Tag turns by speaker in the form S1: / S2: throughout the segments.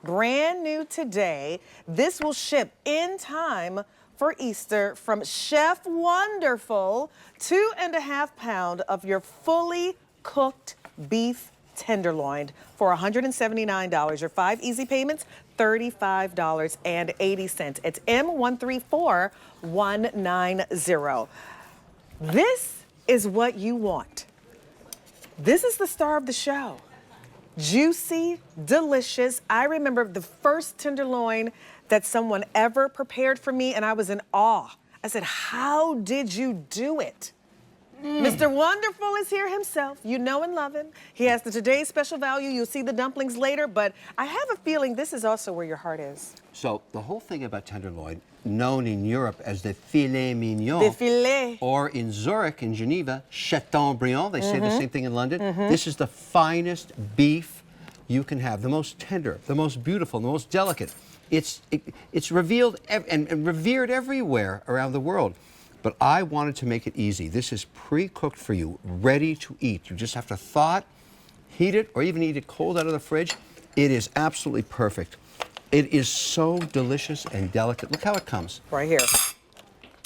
S1: brand new today. This will ship in time for Easter from Chef Wonderful. 2.5 pounds of your fully cooked beef tenderloin for $179. Your 5 easy payments, $35.80. It's M134190. This is what you want. This is the star of the show. Juicy, delicious. I remember the first tenderloin that someone ever prepared for me, and I was in awe. I said, how did you do it? Mr. Wonderful is here himself. You know and love him. He has the today's special value. You'll see the dumplings later, but I have a feeling this is also where your heart is.
S2: So the whole thing about tenderloin, known in Europe as the filet mignon,
S1: The filet.
S2: or in Zurich, in Geneva, Chateaubriand, they say the same thing in London. This is the finest beef you can have, the most tender, the most beautiful, the most delicate. It's revealed and revered everywhere around the world. But I wanted to make it easy. This is pre-cooked for you, ready to eat. You just have to thaw it, heat it, or even eat it cold out of the fridge. It is absolutely perfect. It is so delicious and delicate. Look how it comes.
S1: Right here.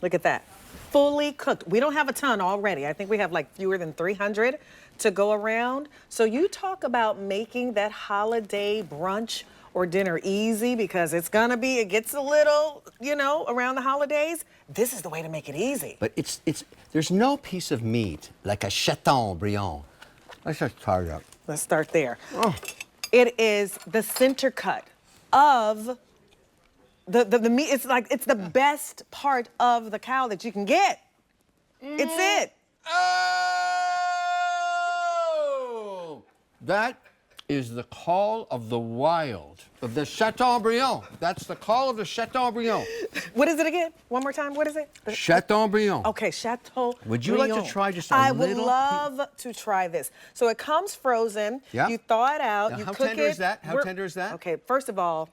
S1: Look at that. Fully cooked. We don't have a ton already. I think we have like fewer than 300 to go around. So you talk about making that holiday brunch or dinner easy, because it's gonna be, it gets a little, you know, around the holidays. This is the way to make it easy.
S2: But there's no piece of meat like a Chateaubriand. Let's just start it up.
S1: Let's start there.
S2: Oh.
S1: It is the center cut of the meat. It's like, it's the best part of the cow that you can get. It's it.
S2: Oh! That is the call of the wild, of the Chateaubriand. That's the call of the Chateaubriand.
S1: What is it again? One more time, what is it?
S2: Chateaubriand.
S1: Okay, Chateaubriand.
S2: Would you like to try just a little?
S1: I would love to try this. So it comes frozen.
S2: Yeah.
S1: You thaw it out.
S2: Now,
S1: you
S2: how
S1: cook
S2: tender
S1: it.
S2: is that? How tender is that?
S1: Okay, first of all,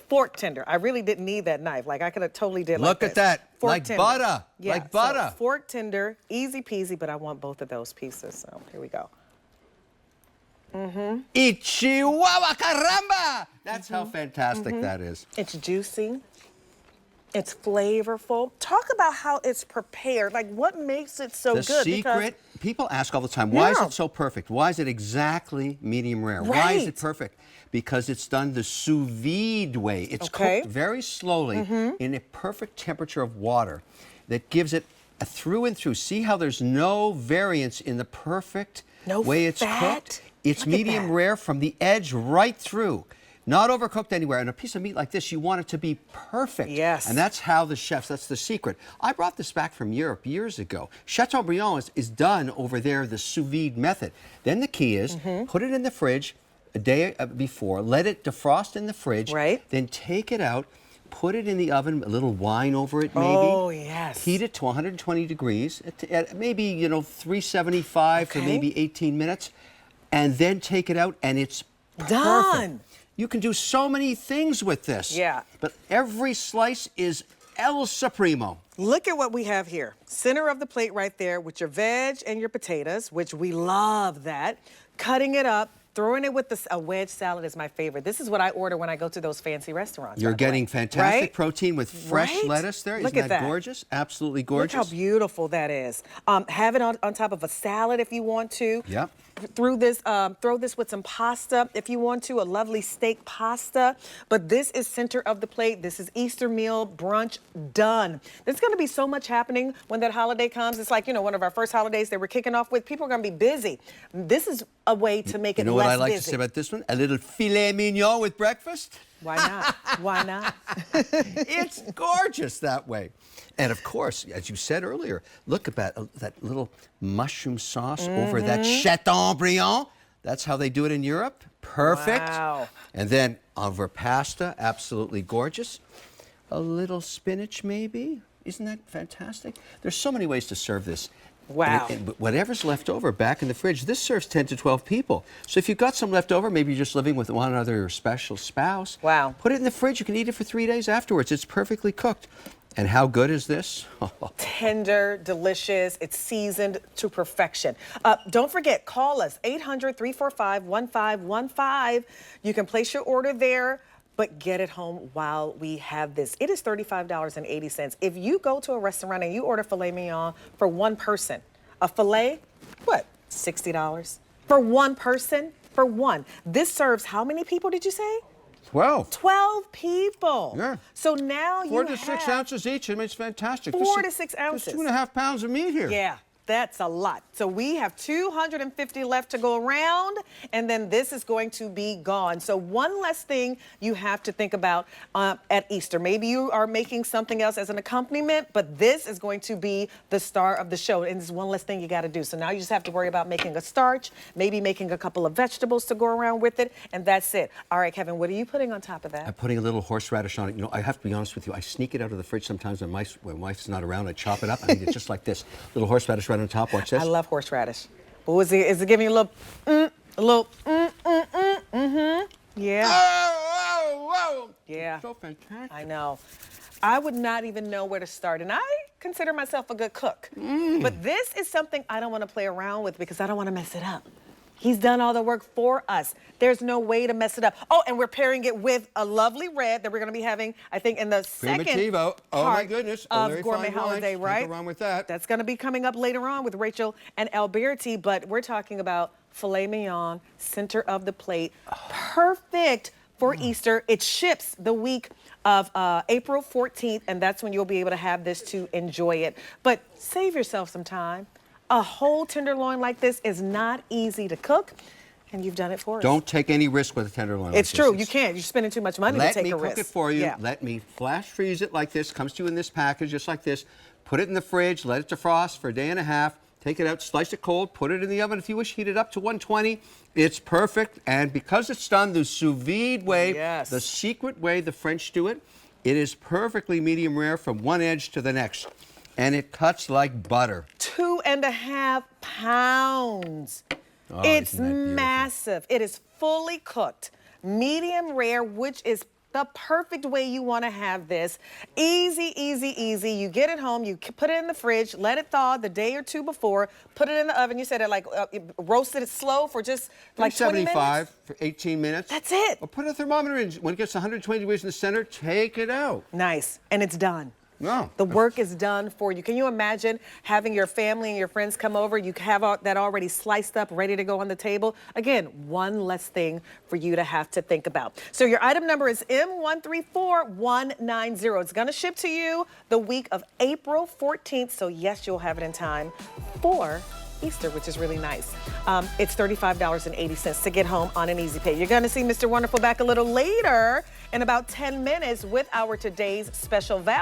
S1: fork tender. I really didn't need that knife. Like, I could have totally did like this.
S2: Look at that.
S1: Fork
S2: Like
S1: tender.
S2: butter.
S1: Yeah,
S2: like butter.
S1: So fork tender, easy peasy, but I want both of those pieces. So here we go.
S2: Y Chihuahua, caramba! That's how fantastic that is.
S1: It's juicy. It's flavorful. Talk about how it's prepared. Like, what makes it so
S2: The
S1: good?
S2: secret, people ask all the time, why is it so perfect? Why is it exactly medium rare? Why is it perfect? Because it's done the sous vide way. It's cooked very slowly in a perfect temperature of water that gives it a through and through. See how there's no variance in the perfect way it's cooked? It's medium rare from the edge right through. Not overcooked anywhere. And a piece of meat like this, you want it to be perfect.
S1: Yes.
S2: And that's how the chefs, that's the secret. I brought this back from Europe years ago. Chateaubriand is done over there the sous vide method. Then the key is, put it in the fridge a day before, let it defrost in the fridge.
S1: Right.
S2: Then take it out, put it in the oven, a little wine over it maybe.
S1: Oh, yes.
S2: Heat it to 120 degrees, at maybe, you know, 375 for maybe 18 minutes. And then take it out, and it's perfect. Done. You can do so many things with this.
S1: Yeah.
S2: But every slice is El Supremo.
S1: Look at what we have here. Center of the plate right there with your veg and your potatoes, which we love that. Cutting it up, throwing it with a wedge salad is my favorite. This is what I order when I go to those fancy restaurants.
S2: You're getting fantastic protein with fresh lettuce there.
S1: Look
S2: Isn't
S1: at
S2: that gorgeous? Absolutely gorgeous.
S1: Look how beautiful that is. Have it on top of a salad if you want to.
S2: Yep.
S1: Throw this with some pasta if you want to, a lovely steak pasta. But this is center of the plate. This is Easter meal brunch done. There's going to be so much happening when that holiday comes. It's like, you know, one of our first holidays that we're kicking off with. People are going to be busy. This is a way to make it less busy.
S2: You know what I like to say about this one? A little filet mignon with breakfast.
S1: Why not? Why not?
S2: It's gorgeous that way. And of course, as you said earlier, look at that little mushroom sauce over that Chateaubriand. That's how they do it in Europe. Perfect.
S1: Wow.
S2: And then over pasta, absolutely gorgeous. A little spinach maybe. Isn't that fantastic? There's so many ways to serve this.
S1: Wow.
S2: And whatever's left over back in the fridge, this serves 10 to 12 people. So if you've got some left over, maybe you're just living with one other special spouse.
S1: Wow.
S2: Put it in the fridge. You can eat it for 3 days afterwards. It's perfectly cooked. And how good is this?
S1: Tender, delicious. It's seasoned to perfection. Don't forget, call us, 800-345-1515. You can place your order there. but get it home while we have this. It is $35.80. If you go to a restaurant and you order filet mignon for one person, a filet, what, $60? For one person, for one. This serves how many people did you say?
S2: 12.
S1: 12 people.
S2: Yeah.
S1: So now you
S2: 4 to
S1: have
S2: 6 ounces each. I mean, it's fantastic.
S1: 4 to 6 ounces.
S2: There's 2.5 pounds of meat here.
S1: Yeah. That's a lot. So we have 250 left to go around, and then this is going to be gone. So one less thing you have to think about at Easter. Maybe you are making something else as an accompaniment, but this is going to be the star of the show, and this is one less thing you got to do. So now you just have to worry about making a starch, maybe making a couple of vegetables to go around with it, and that's it. All right, Kevin, what are you putting on top of that?
S2: I'm putting a little horseradish on it. You know, I have to be honest with you. I sneak it out of the fridge sometimes when my wife's not around. I chop it up. I eat it just like this. Little horseradish right on top. Watch this.
S1: I love horseradish. Oh, is it giving you Yeah.
S2: Whoa.
S1: Yeah.
S2: So fantastic.
S1: I know. I would not even know where to start, and I consider myself a good cook. But this is something I don't want to play around with because I don't want to mess it up. He's done all the work for us. There's no way to mess it up. Oh, and we're pairing it with a lovely red that we're going to be having, I think, in the second
S2: Primitivo. Oh, my goodness.
S1: of
S2: Very
S1: Gourmet
S2: fine
S1: Holiday,
S2: wines.
S1: right?
S2: Can't go wrong with that.
S1: That's going to be coming up later on with Rachel and Alberti, but we're talking about filet mignon, center of the plate. Perfect for Easter. It ships the week of April 14th, and that's when you'll be able to have this to enjoy it. But save yourself some time. A whole tenderloin like this is not easy to cook, and you've done it for us.
S2: Don't take any risk with a tenderloin like
S1: It's
S2: this.
S1: true. You can't. You're spending too much money to take a risk.
S2: Let me cook it for you.
S1: Yeah.
S2: Let me flash freeze it like this. Comes to you in this package just like this. Put it in the fridge. Let it defrost for a day and a half. Take it out, slice it cold, put it in the oven if you wish, heat it up to 120. It's perfect, and because it's done the sous vide way,
S1: Yes.
S2: the secret way the French do it, it is perfectly medium rare from one edge to the next, and it cuts like butter.
S1: 2.5 pounds.
S2: Oh,
S1: It's
S2: isn't that beautiful?
S1: massive. It is fully cooked, medium rare, which is the perfect way you want to have this. Easy, easy, easy. You get it home, you put it in the fridge, let it thaw the day or two before, put it in the oven. You said it like roasted it slow for just like 20 minutes?
S2: 75 for 18 minutes.
S1: That's it.
S2: Or put a thermometer in. When it gets 120 degrees in the center, take it out.
S1: Nice, and it's done.
S2: No.
S1: The work is done for you. Can you imagine having your family and your friends come over? You have that already sliced up, ready to go on the table. Again, one less thing for you to have to think about. So your item number is M134190. It's going to ship to you the week of April 14th. So yes, you'll have it in time for Easter, which is really nice. It's $35.80 to get home on an easy pay. You're going to see Mr. Wonderful back a little later in about 10 minutes with our today's special value.